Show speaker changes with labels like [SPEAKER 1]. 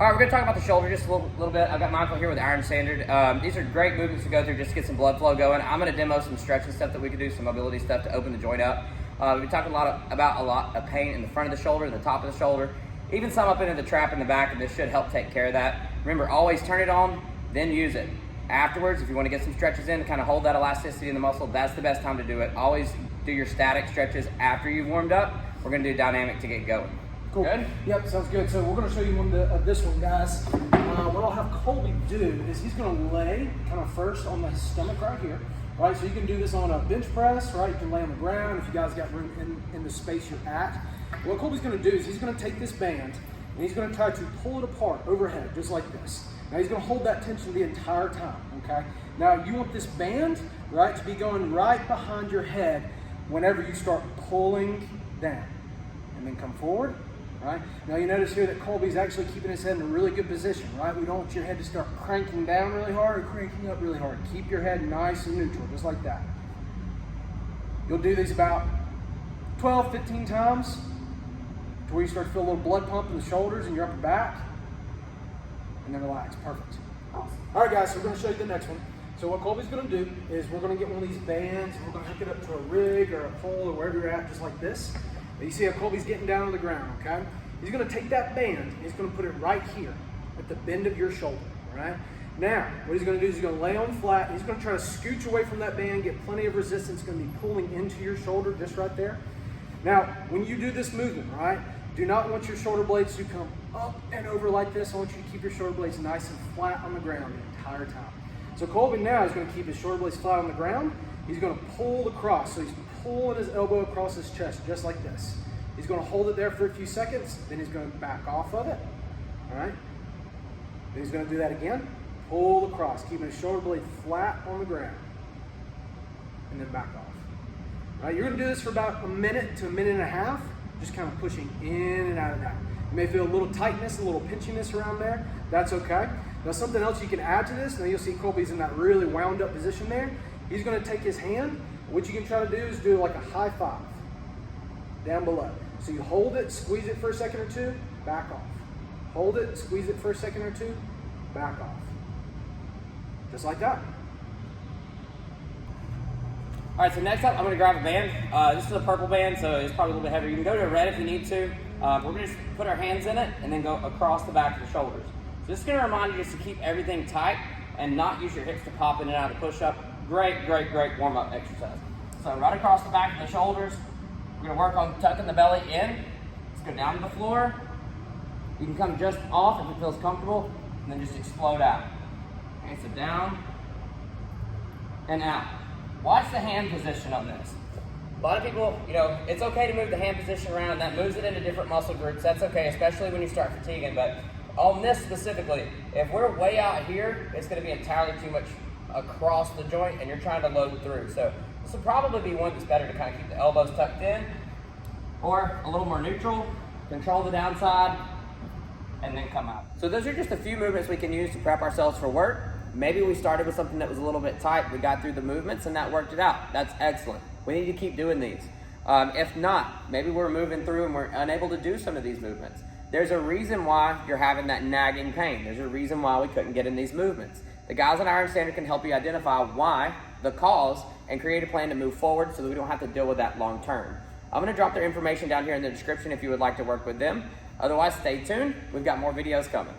[SPEAKER 1] All right, we're gonna talk about the shoulder just a little bit. I've got Michael here with Iron Standard. These are great movements to go through just to get some blood flow going. I'm gonna demo some stretching stuff that we can do, some mobility stuff to open the joint up. We talked about a lot of pain in the front of the shoulder, the top of the shoulder, even some up into the trap in the back, and this should help take care of that. Remember, always turn it on, then use it. Afterwards, if you wanna get some stretches in to kind of hold that elasticity in the muscle, that's the best time to do it. Always do your static stretches after you've warmed up. We're gonna do dynamic to get going.
[SPEAKER 2] Cool.
[SPEAKER 1] Good?
[SPEAKER 2] Yep, sounds good. So we're going to show you one of this one, guys. What I'll have Colby do is he's going to lay kind of first on the stomach right here. Right, so you can do this on a bench press, right? You can lay on the ground if you guys got room in the space you're at. What Colby's going to do is he's going to take this band and he's going to try to pull it apart overhead, just like this. Now he's going to hold that tension the entire time, okay? Now you want this band, right, to be going right behind your head whenever you start pulling down. And then come forward. Right? Now you notice here that Colby's actually keeping his head in a really good position, right? We don't want your head to start cranking down really hard or cranking up really hard. Keep your head nice and neutral, just like that. You'll do these about 12, 15 times to where you start to feel a little blood pump in the shoulders and your upper back. And then relax, perfect. All right guys, so we're gonna show you the next one. So what Colby's gonna do is we're gonna get one of these bands and we're gonna hook it up to a rig or a pole or wherever you're at, just like this. You see how Colby's getting down on the ground, okay? He's gonna take that band and he's gonna put it right here at the bend of your shoulder, all right? Now, what he's gonna do is he's gonna lay on flat and he's gonna try to scooch away from that band, get plenty of resistance, gonna be pulling into your shoulder just right there. Now, when you do this movement, right, do not want your shoulder blades to come up and over like this. I want you to keep your shoulder blades nice and flat on the ground the entire time. So Colby now is gonna keep his shoulder blades flat on the ground. He's gonna pull across, so he's pulling his elbow across his chest, just like this. He's gonna hold it there for a few seconds, then he's gonna back off of it, all right? Then he's gonna do that again, pull across, keeping his shoulder blade flat on the ground, and then back off. All right, you're gonna do this for about a minute to a minute and a half, just kind of pushing in and out of that. You may feel a little tightness, a little pinchiness around there, that's okay. Now something else you can add to this, now you'll see Colby's in that really wound up position there. He's gonna take his hand, what you can try to do is do like a high five down below. So you hold it, squeeze it for a second or two, back off. Hold it, squeeze it for a second or two, back off. Just like that.
[SPEAKER 1] All right, so next up, I'm gonna grab a band. This is a purple band, so it's probably a little bit heavier. You can go to a red if you need to. We're gonna just put our hands in it and then go across the back of the shoulders. So this is gonna remind you just to keep everything tight and not use your hips to pop in and out of push-up. Great, great, great warm-up exercise. So right across the back of the shoulders, we're gonna work on tucking the belly in. Let's go down to the floor. You can come just off if it feels comfortable, and then just explode out. Okay, so down and out. Watch the hand position on this. A lot of people, it's okay to move the hand position around, and that moves it into different muscle groups. That's okay, especially when you start fatiguing, but on this specifically, if we're way out here, it's gonna be entirely too much across the joint, and you're trying to load through. So this will probably be one that's better to kind of keep the elbows tucked in, or a little more neutral, control the downside, and then come out. So those are just a few movements we can use to prep ourselves for work. Maybe we started with something that was a little bit tight, we got through the movements and that worked it out. That's excellent. We need to keep doing these. If not, maybe we're moving through and we're unable to do some of these movements. There's a reason why you're having that nagging pain. There's a reason why we couldn't get in these movements. The guys at Iron Standard can help you identify why, the cause, and create a plan to move forward so that we don't have to deal with that long term. I'm gonna drop their information down here in the description if you would like to work with them. Otherwise, stay tuned. We've got more videos coming.